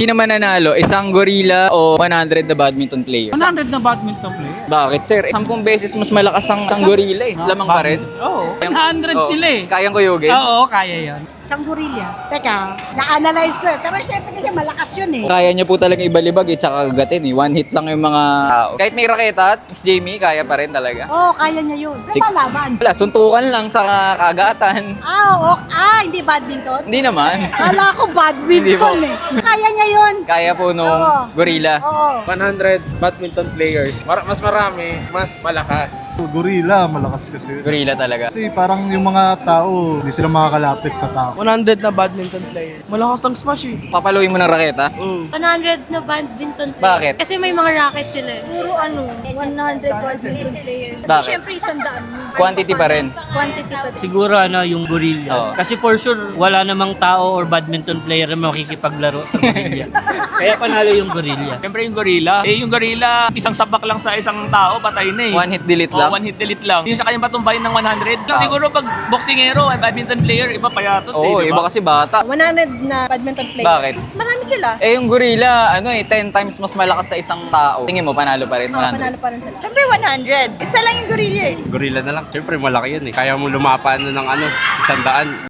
Sino mananalo? Isang gorilla o 100 na badminton player? 100 na badminton player. Bakit, sir? 10 beses mas malakas ang isang gorilla eh. Lamang pa rin. Oo, 100 sila eh. Kayang kuyugin? Oo, kaya yan. Isang gorilla. Teka, na-analyze ko eh. Pero syempre kasi malakas yun eh. Kaya niya po talaga ibalibag eh, tsaka kagatin eh. One hit lang yung mga tao. Kahit may raketa, Miss Jamie, kaya pa rin talaga. Oo, kaya niya yun. May malaban. Wala, suntukan lang, tsaka kagatan. Hindi badminton? Hindi naman. Kala ko Hindi po. badminton eh. Kaya niya yun. Kaya po nung Oo. gorilla. Oo. 100 badminton players. Mas marami, mas malakas. Gorilla, malakas kasi. Gorilla talaga. Kasi parang yung mga tao, hindi sila makakalapit sa tao. 100 na badminton player. Malakas ng smash eh. Papaluin mo ng raketa? 100 na badminton player. Bakit? Kasi may mga racket sila eh. Puro 100 badminton players. Kasi Bakit? syempre 100. Quantity pa rin. Quantity pa rin. Siguro yung gorilla. Oo. Kasi for sure, wala namang tao or badminton player na makikipaglaro sa gorilla. Kaya panalo yung gorilla. Siyempre yung gorilla. Yung gorilla, isang sabak lang sa isang tao, patay na eh. One hit delete lang. One hit delete lang. Hindi siya kayang patumbayin ng 100. Siguro pag boxingero, badminton player, iba payatot Oo, eh, di iba ba? kasi bata. 100 na badminton player. Bakit? Mas marami sila. Eh yung gorilla, 10 times mas malakas sa isang tao. Tingin mo, panalo pa rin. Oo, 100. panalo pa rin sila. Syempre 100. Isa lang yung gorilla eh. Gorilla na lang. Siyempre malaki yan eh. Kaya mo lumapan ng 100.